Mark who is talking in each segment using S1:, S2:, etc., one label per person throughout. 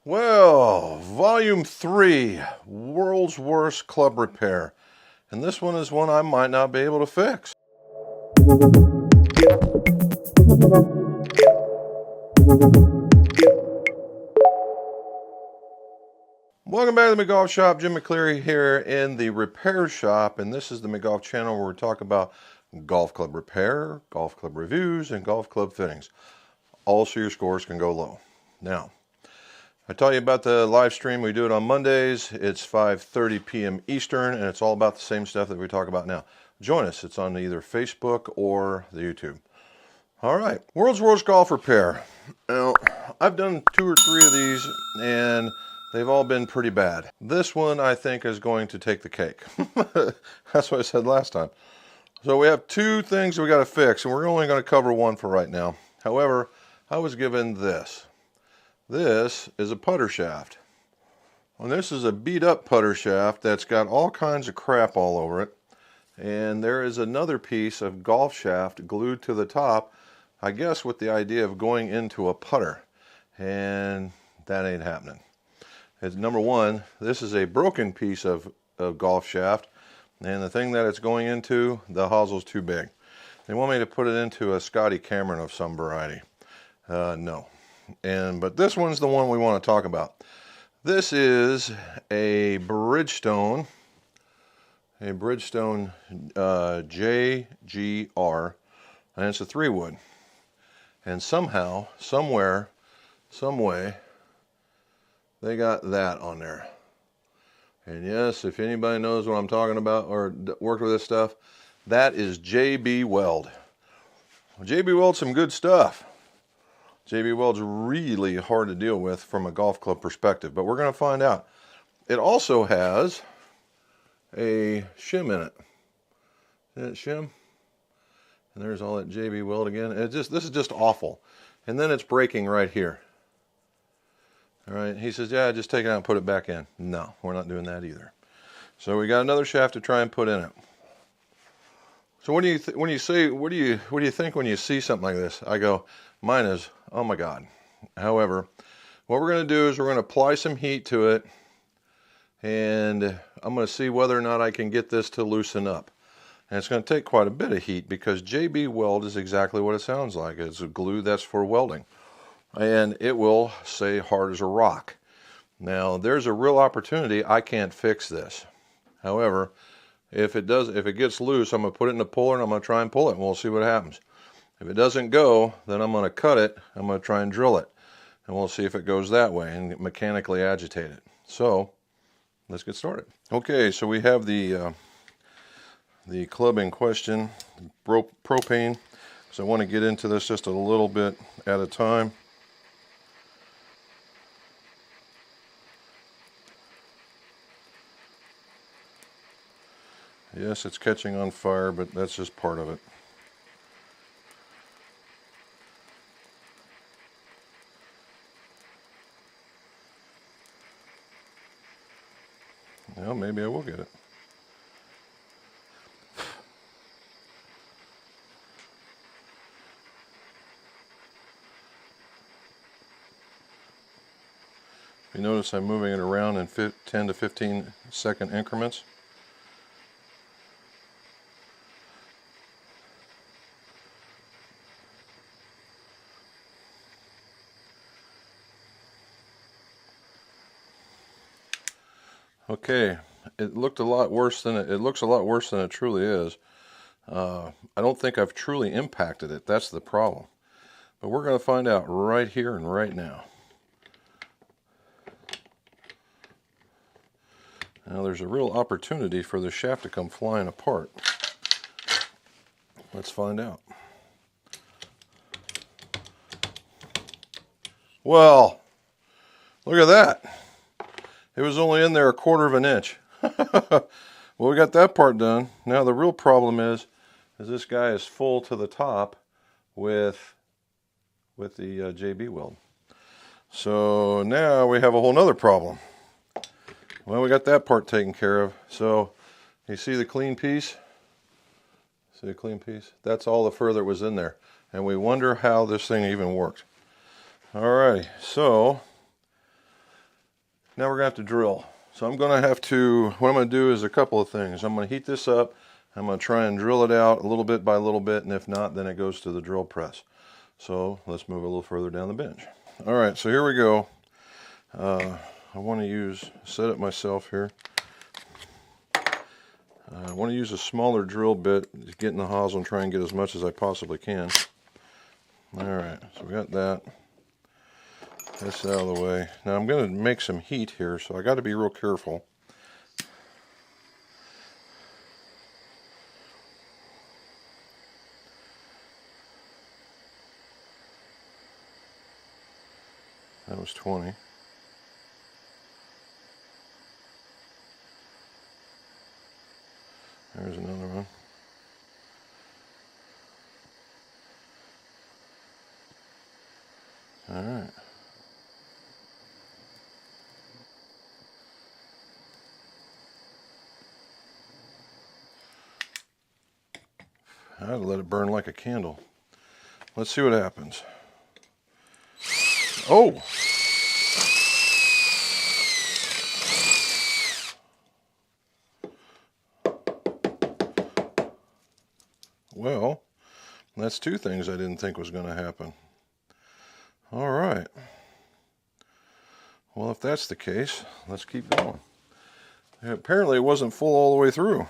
S1: Well, Volume 3, World's Worst Club Repair. And this one is one I might not be able to fix. Welcome back to the McGolf Shop. Jim McCleary here in the repair shop. And this is the McGolf channel where we talk about golf club repair, golf club reviews, and golf club fittings. Also, your scores can go low. Now, I tell you about the live stream. We do it on Mondays. It's 5:30 p.m. Eastern, and it's all about the same stuff that we talk about now. Join us. It's on either Facebook or the YouTube. All right, World's Worst Golf Repair. Now, I've done 2 or 3 of these, and they've all been pretty bad. This one, I think, is going to take the cake. That's what I said last time. So we have 2 things we got to fix, and we're only going to cover one for right now. However, I was given this. This is a putter shaft. And this is a beat up putter shaft that's got all kinds of crap all over it. And there is another piece of golf shaft glued to the top, I guess with the idea of going into a putter. And that ain't happening. It's number one, this is a broken piece of golf shaft. And the thing that it's going into, the hosel's too big. They want me to put it into a Scotty Cameron of some variety. No. But this one's the one we want to talk about. This is a Bridgestone JGR, and it's a 3-wood. And somehow, somewhere, some way, they got that on there. And yes, if anybody knows what I'm talking about or worked with this stuff, that is JB Weld. JB Weld's some good stuff. JB Weld's really hard to deal with from a golf club perspective, but we're going to find out. It also has a shim in it. See that shim? And there's all that JB Weld again. This is just awful. And then it's breaking right here. All right, he says, yeah, just take it out and put it back in. No, we're not doing that either. So we got another shaft to try and put in it. So what do you think when you see something like this? I go, mine is, oh my God. However, what we're going to do is we're going to apply some heat to it, and I'm going to see whether or not I can get this to loosen up. And it's going to take quite a bit of heat because JB Weld is exactly what it sounds like. It's a glue that's for welding. And it will stay hard as a rock. Now, there's a real opportunity. I can't fix this. However, if it gets loose, I'm going to put it in the puller and I'm going to try and pull it, and we'll see what happens. If it doesn't go, then I'm going to cut it. I'm going to try and drill it, and we'll see if it goes that way and mechanically agitate it. So, let's get started. Okay, so we have the club in question, propane. So I want to get into this just a little bit at a time. Yes, it's catching on fire, but that's just part of it. Well, maybe I will get it. You notice I'm moving it around in 10 to 15 second increments. Okay, it looks a lot worse than it truly is. I don't think I've truly impacted it. That's the problem. But we're going to find out right here and right now. Now there's a real opportunity for the shaft to come flying apart. Let's find out. Well, look at that. It was only in there a 1/4 of an inch. Well, we got that part done. Now the real problem is this guy is full to the top with the JB Weld. So now we have a whole nother problem. Well, we got that part taken care of. So you see the clean piece? See the clean piece? That's all the fur that was in there. And we wonder how this thing even worked. Alrighty, so Now we're going to have to drill. So I'm going to have to, what I'm going to do is a couple of things. I'm going to heat this up. I'm going to try and drill it out a little bit by little bit, and if not, then it goes to the drill press. So let's move a little further down the bench. All right, so here we go. I want to set it myself here. I want to use a smaller drill bit to get in the hosel and try and get as much as I possibly can. All right, so we got that. This out of the way. Now I'm going to make some heat here, so I got to be real careful. That was 20. There's another one. All right. I'd let it burn like a candle. Let's see what happens. Oh! Well, that's two things I didn't think was going to happen. All right. Well, if that's the case, let's keep going. Apparently it wasn't full all the way through.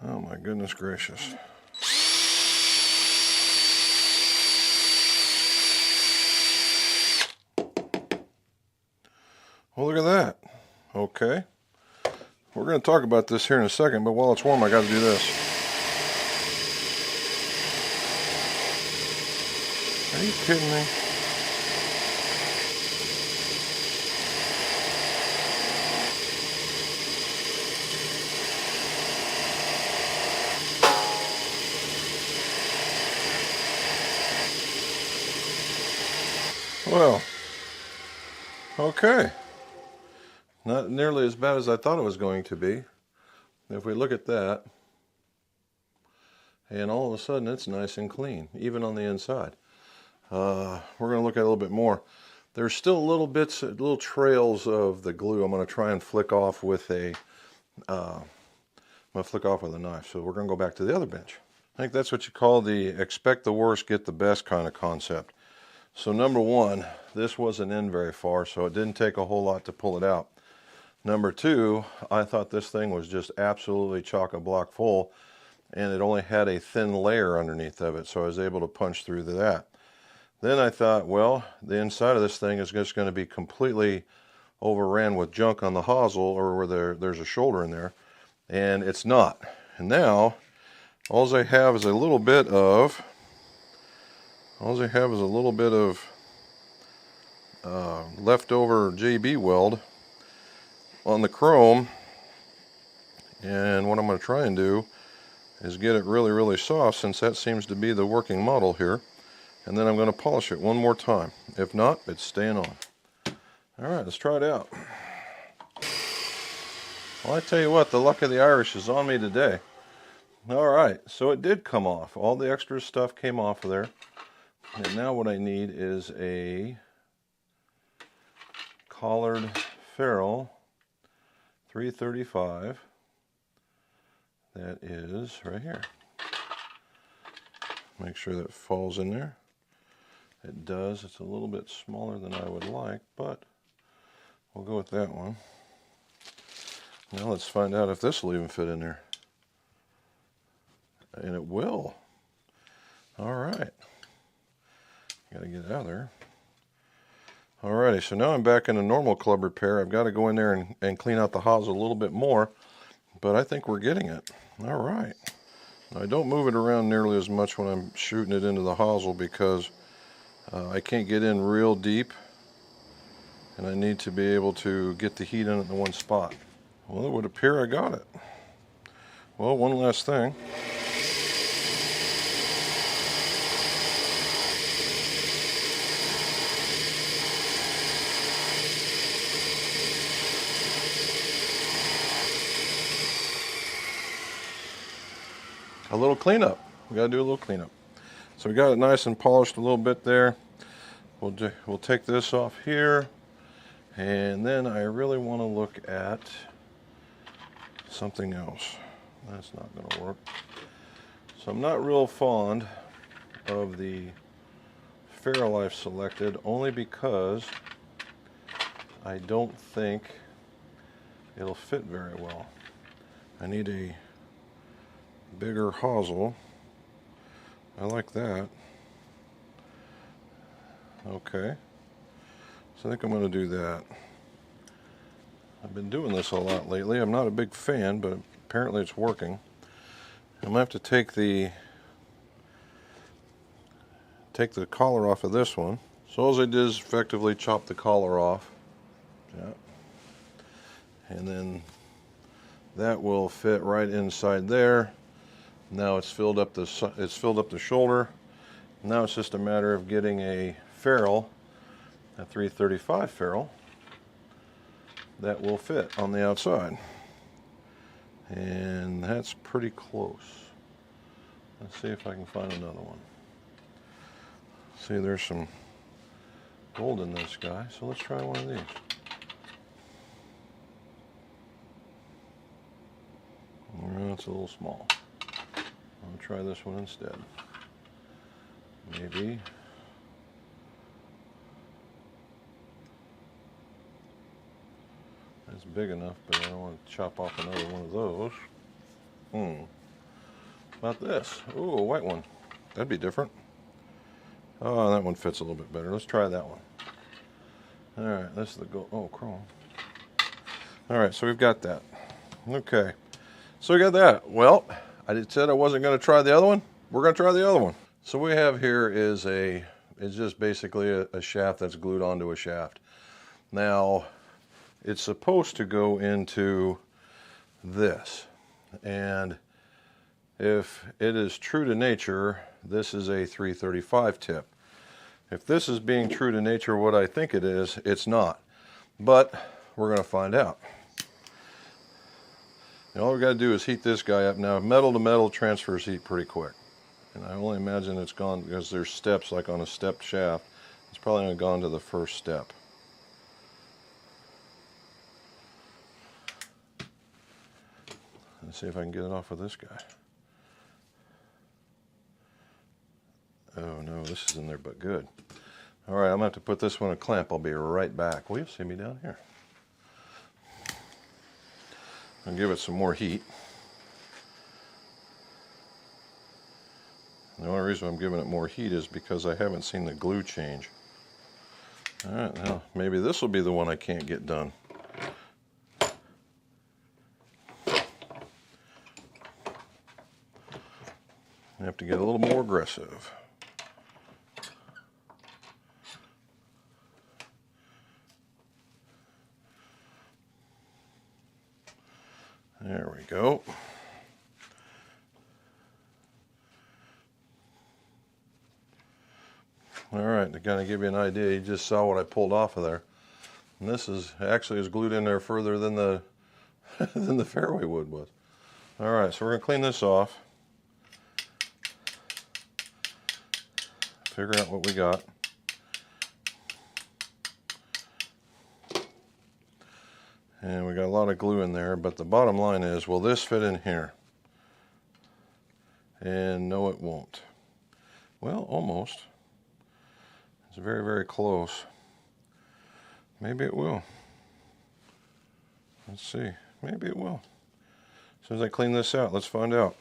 S1: Oh my goodness gracious. Well, look at that. Okay. We're going to talk about this here in a second, but while it's warm, I got to do this. Are you kidding me? Well, okay. Not nearly as bad as I thought it was going to be. If we look at that, and all of a sudden it's nice and clean, even on the inside. We're going to look at it a little bit more. There's still little trails of the glue I'm going to try and flick off with a knife. So we're going to go back to the other bench. I think that's what you call the expect the worst, get the best kind of concept. So number one, this wasn't in very far, so it didn't take a whole lot to pull it out. Number two, I thought this thing was just absolutely chock-a-block full, and it only had a thin layer underneath of it, so I was able to punch through to that. Then I thought, well, the inside of this thing is just going to be completely overran with junk on the hosel, or where there's a shoulder in there, and it's not. And now, all I have is a little bit of leftover JB weld on the chrome, and what I'm going to try and do is get it really, really soft, since that seems to be the working model here, and then I'm going to polish it one more time. If not, it's staying on. Alright, let's try it out. Well, I tell you what, the luck of the Irish is on me today. Alright, so it did come off. All the extra stuff came off of there, and now what I need is a collared ferrule 335. That is right here. Make sure that falls in there. It does. It's a little bit smaller than I would like, but we'll go with that one. Now let's find out if this will even fit in there. And it will. All right. Got to get it out of there. Alrighty, so now I'm back in a normal club repair. I've got to go in there and clean out the hosel a little bit more, but I think we're getting it. Alright. I don't move it around nearly as much when I'm shooting it into the hosel, because I can't get in real deep, and I need to be able to get the heat in it in one spot. Well, it would appear I got it. Well, one last thing. a little cleanup. We got to do a little cleanup. So we got it nice and polished a little bit there. We'll take this off here, and then I really want to look at something else. That's not going to work. So I'm not real fond of the Fairlife selected, only because I don't think it'll fit very well. I need a bigger hosel. I like that. Okay, so I think I'm going to do that. I've been doing this a lot lately. I'm not a big fan, but apparently it's working. I'm going to have to take the collar off of this one. So all I did is effectively chop the collar off. Yeah. And then that will fit right inside there. Now it's filled up the shoulder. Now it's just a matter of getting a ferrule, a 335 ferrule, that will fit on the outside. And that's pretty close. Let's see if I can find another one. See, there's some gold in this guy, so let's try one of these. It's a little small. I'll try this one instead. Maybe. That's big enough, but I don't want to chop off another one of those. About this. Ooh, a white one. That'd be different. Oh, that one fits a little bit better. Let's try that one. Alright, this is the gold. Oh, chrome. Alright, so we've got that. Okay. So we got that. Well, I said I wasn't going to try the other one. We're going to try the other one. So what we have here is it's just basically a shaft that's glued onto a shaft. Now, it's supposed to go into this. And if it is true to nature, this is a 335 tip. If this is being true to nature what I think it is, it's not. But we're going to find out. And all we got to do is heat this guy up. Now, metal to metal transfers heat pretty quick. And I only imagine it's gone because there's steps like on a stepped shaft. It's probably only gone to the first step. Let's see if I can get it off with this guy. Oh no, this is in there but good. All right, I'm going to have to put this one in a clamp. I'll be right back. Will you see me down here? I'll give it some more heat. The only reason I'm giving it more heat is because I haven't seen the glue change. All right, now maybe this will be the one I can't get done. I have to get a little more aggressive. There we go. All right, to kind of give you an idea, you just saw what I pulled off of there. And this is actually glued in there further than the than the fairway wood was. All right, so we're going to clean this off. Figure out what we got. And we got a lot of glue in there, but the bottom line is, will this fit in here? And no, it won't. Well, almost. It's very, very close. Maybe it will. Let's see. Maybe it will. As soon as I clean this out, let's find out.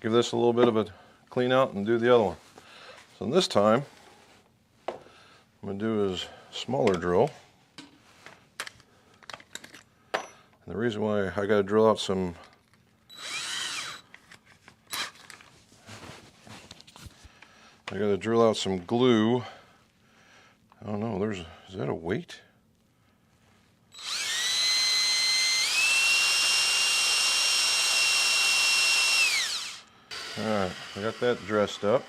S1: Give this a little bit of a clean out and do the other one. So this time, I'm going to do is smaller drill. And the reason why I got to drill out some glue. I don't know, is that a weight? Alright, I got that dressed up.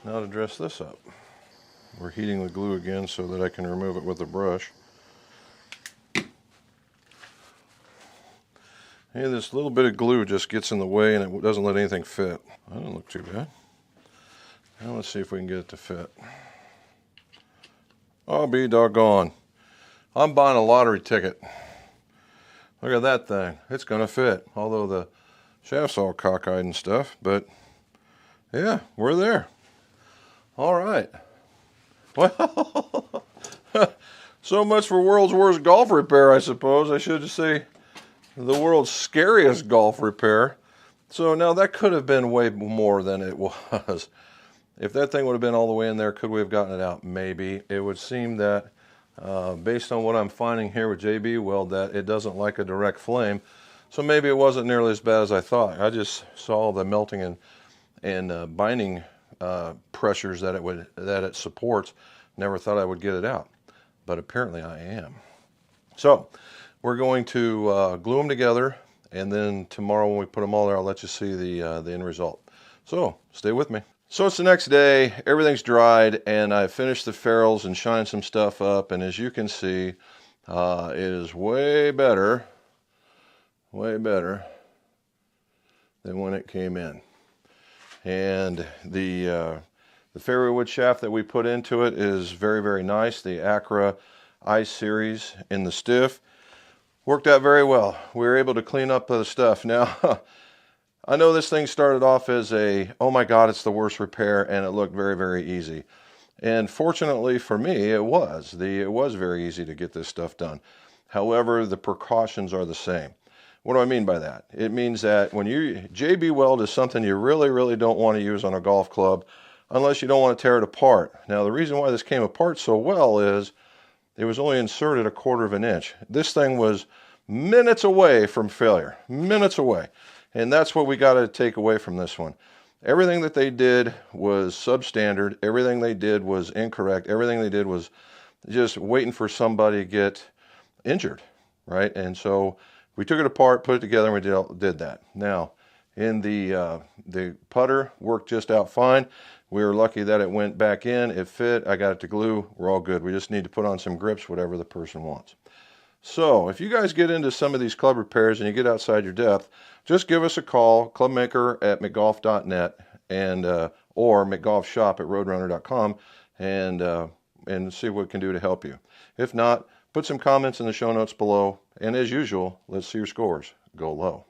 S1: Now to dress this up. We're heating the glue again so that I can remove it with a brush. Hey, this little bit of glue just gets in the way and it doesn't let anything fit. That doesn't look too bad. Now let's see if we can get it to fit. I'll be doggone. I'm buying a lottery ticket. Look at that thing. It's going to fit. Although the shaft's all cockeyed and stuff. But yeah, we're there. All right. Well, so much for world's worst golf repair, I suppose. I should say the world's scariest golf repair. So now that could have been way more than it was. If that thing would have been all the way in there, could we have gotten it out? Maybe. It would seem that, based on what I'm finding here with JB Weld, that it doesn't like a direct flame. So maybe it wasn't nearly as bad as I thought. I just saw the melting and binding pressures that it supports. Never thought I would get it out, but apparently I am. So we're going to glue them together, and then tomorrow when we put them all there, I'll let you see the end result. So stay with me. So it's the next day, everything's dried, and I finished the ferrules and shined some stuff up, and as you can see, it is way better than when it came in. And the fairway wood shaft that we put into it is very, very nice. The Acra I series in the stiff worked out very well. We were able to clean up the stuff. Now, I know this thing started off as oh my God, it's the worst repair, and it looked very, very easy. And fortunately for me, it was. It was very easy to get this stuff done. However, the precautions are the same. What do I mean by that? It means that when JB Weld is something you really, really don't want to use on a golf club unless you don't want to tear it apart. Now, the reason why this came apart so well is it was only inserted 1/4 of an inch. This thing was minutes away from failure, minutes away. And that's what we got to take away from this one. Everything that they did was substandard. Everything they did was incorrect. Everything they did was just waiting for somebody to get injured, right? And so we took it apart, put it together, and we did that. Now, in the putter worked just out fine. We were lucky that it went back in. It fit. I got it to glue. We're all good. We just need to put on some grips, whatever the person wants. So if you guys get into some of these club repairs and you get outside your depth, just give us a call, clubmaker@mcgolf.net and or mcgolfshop@roadrunner.com and see what we can do to help you. If not, put some comments in the show notes below. And as usual, let's see your scores. Go low.